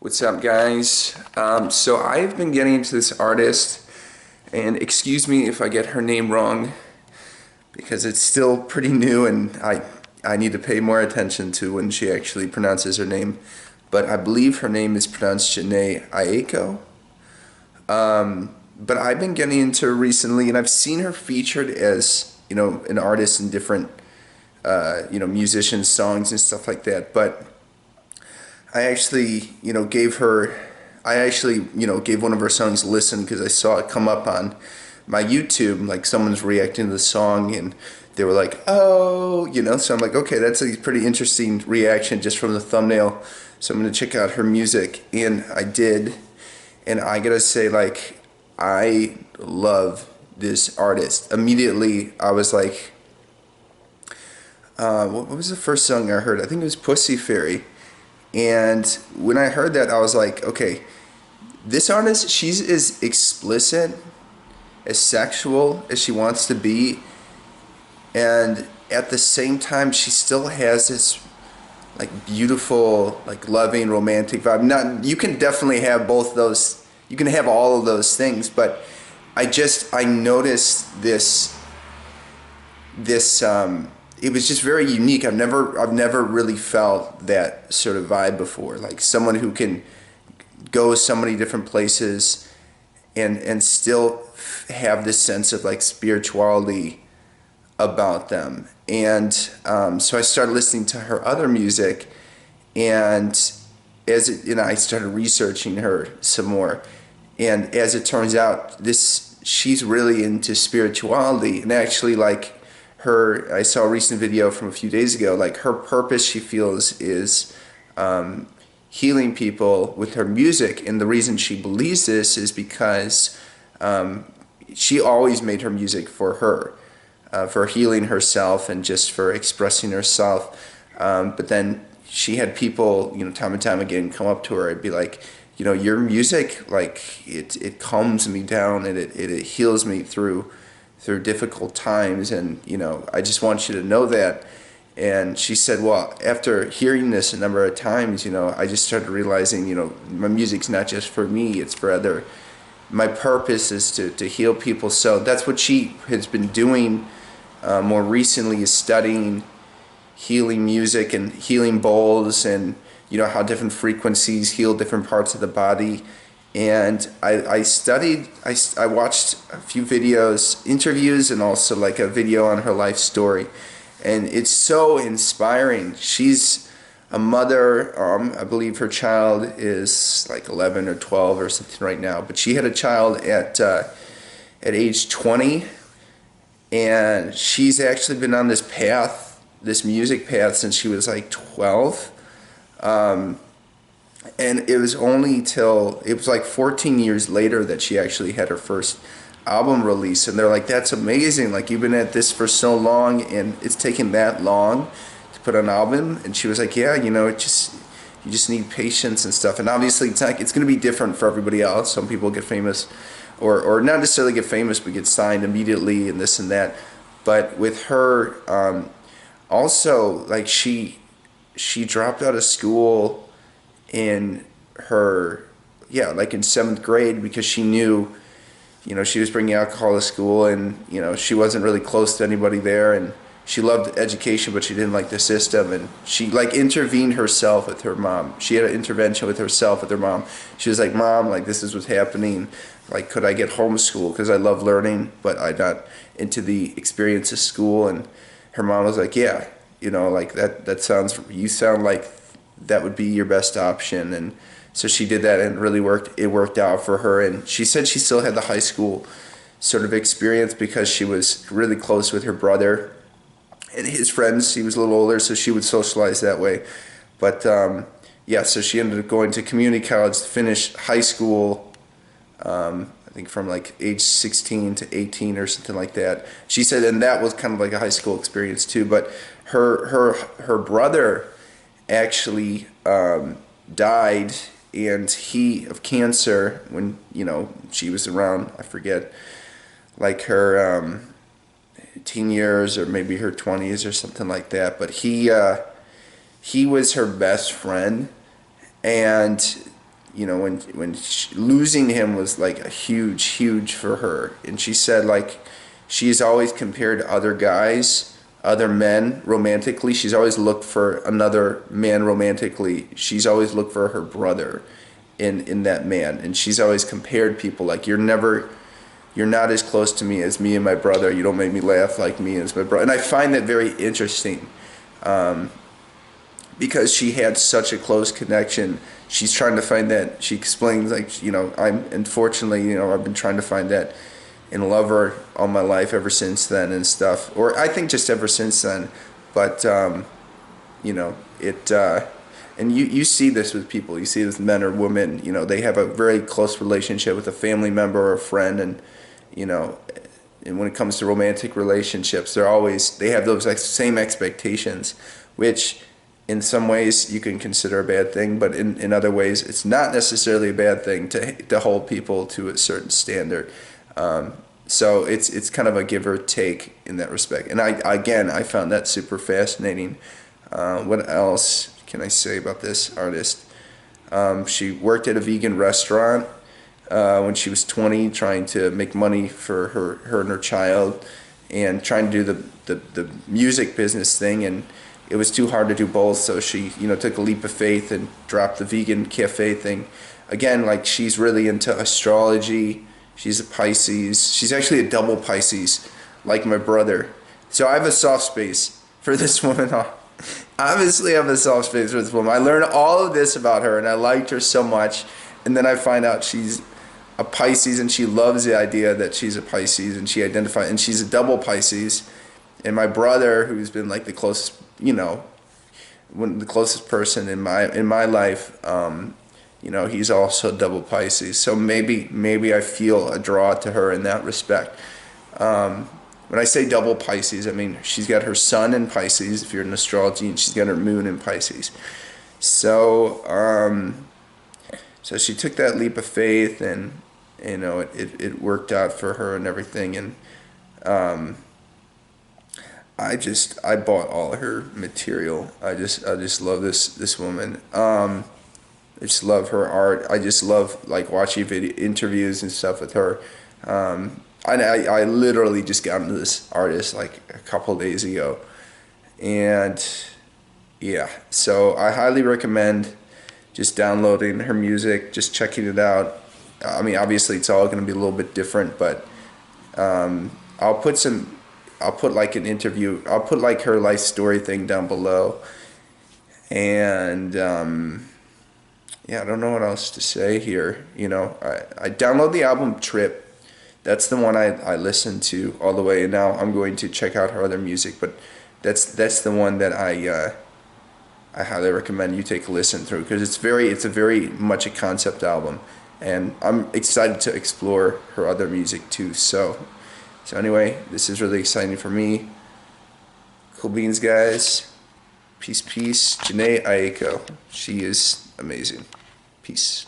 What's up, guys? So I've been getting into this artist, and excuse me if I get her name wrong, because it's still pretty new and I need to pay more attention to when she actually pronounces her name. But I believe her name is pronounced Jhené Aiko. But I've been getting into her recently, and I've seen her featured as, an artist in different, musicians' songs and stuff like that. But I actually, gave one of her songs a listen because I saw it come up on my YouTube, like someone's reacting to the song and they were like, oh, so I'm like, okay, that's a pretty interesting reaction just from the thumbnail. So I'm going to check out her music, and I did, and I gotta say, like, I love this artist. Immediately, I was like, what was the first song I heard? I think it was Pussy Fairy. And when I heard that, I was like, okay, this artist, she's as explicit, as sexual as she wants to be, and at the same time, she still has this like beautiful, like loving, romantic vibe. Not, you can definitely have both those. You can have all of those things, but I noticed this. It was just very unique. I've never really felt that sort of vibe before. Like someone who can go so many different places and still have this sense of like spirituality about them. And so I started listening to her other music, and I started researching her some more. And as it turns out, she's really into spirituality, and actually, like, I saw a recent video from a few days ago, like her purpose, she feels, is healing people with her music. And the reason she believes this is because she always made her music for her, for healing herself and just for expressing herself. But then she had people, time and time again come up to her and be like, your music, like, it calms me down, and it heals me through difficult times, and I just want you to know that. And she said, well, after hearing this a number of times, I just started realizing, my music's not just for me, it's for other. My purpose is to heal people. So that's what she has been doing more recently, is studying healing music and healing bowls, and how different frequencies heal different parts of the body. And I watched a few videos, interviews, and also like a video on her life story, and it's so inspiring. She's a mother. I believe her child is like 11 or 12 or something right now, but she had a child at age 20, and she's actually been on this path, this music path, since she was like 12. And it was only till, it was like 14 years later that she actually had her first album release. And they're like, that's amazing. Like, you've been at this for so long, and it's taken that long to put an album. And she was like, yeah, you just need patience and stuff. And obviously it's going to be different for everybody else. Some people get famous, or not necessarily get famous, but get signed immediately and this and that. But with her, also, like, she dropped out of school in her, like in 7th grade, because she knew, she was bringing alcohol to school, and, she wasn't really close to anybody there, and she loved education, but she didn't like the system. And she, like, intervened herself with her mom. She had an intervention with herself with her mom. She was like, Mom, like, this is what's happening. Like, could I get homeschooled? Because I love learning, but I'm not into the experience of school. And her mom was like, yeah, like, that sounds, you sound like that would be your best option. And so she did that, and it worked out for her. And she said she still had the high school sort of experience because she was really close with her brother and his friends. He was a little older, so she would socialize that way. But so she ended up going to community college to finish high school, I think from like age 16 to 18 or something like that. She said, and that was kind of like a high school experience too. But her brother actually died, and of cancer, when she was around, I forget, like her teen years or maybe her 20s or something like that. But he was her best friend, and you know, losing him was like a huge for her. And she said like she's always compared other guys, other men romantically. She's always looked for another man romantically. She's always looked for her brother in that man. And she's always compared people like, you're not as close to me as me and my brother. You don't make me laugh like me as my brother. And I find that very interesting, because she had such a close connection. She's trying to find that. She explains like, you know, unfortunately, you know, I've been trying to find that in lover all my life ever since then and stuff. Or I think just ever since then. But, you know, and you see this with people. You see this with men or women. You know, they have a very close relationship with a family member or a friend, and you know, and when it comes to romantic relationships, they have those same expectations, which in some ways you can consider a bad thing, but in other ways it's not necessarily a bad thing to hold people to a certain standard. So it's kind of a give or take in that respect. And I found that super fascinating. What else can I say about this artist? She worked at a vegan restaurant when she was 20, trying to make money for her and her child, and trying to do the music business thing, and it was too hard to do both. So she, you know, took a leap of faith and dropped the vegan cafe thing. Again, like she's really into astrology. She's a Pisces. She's actually a double Pisces, like my brother. So I have a soft space for this woman. Obviously, I have a soft space for this woman. I learned all of this about her, and I liked her so much. And then I find out she's a Pisces, and she loves the idea that she's a Pisces, and and she's a double Pisces. And my brother, who's been like the closest, you know, the closest person in my life, you know, he's also double Pisces. So maybe I feel a draw to her in that respect. When I say double Pisces, I mean she's got her sun in Pisces, if you're in astrology, and she's got her moon in Pisces. So so she took that leap of faith, and you know, it worked out for her and everything. And I bought all her material. I just love this woman. I just love her art. I just love like watching interviews and stuff with her. I literally just got into this artist like a couple days ago, and yeah, so I highly recommend just downloading her music, just checking it out. I mean, obviously it's all going to be a little bit different, but I'll put like an interview, I'll put like her life story thing down below, and yeah, I don't know what else to say here. You know, I download the album Trip. That's the one I listened to all the way, and now I'm going to check out her other music. But that's the one that I highly recommend you take a listen through, because it's a very much a concept album, and I'm excited to explore her other music too. So anyway, this is really exciting for me. Cool beans, guys. Peace. Jhené Aiko. She is amazing. Peace.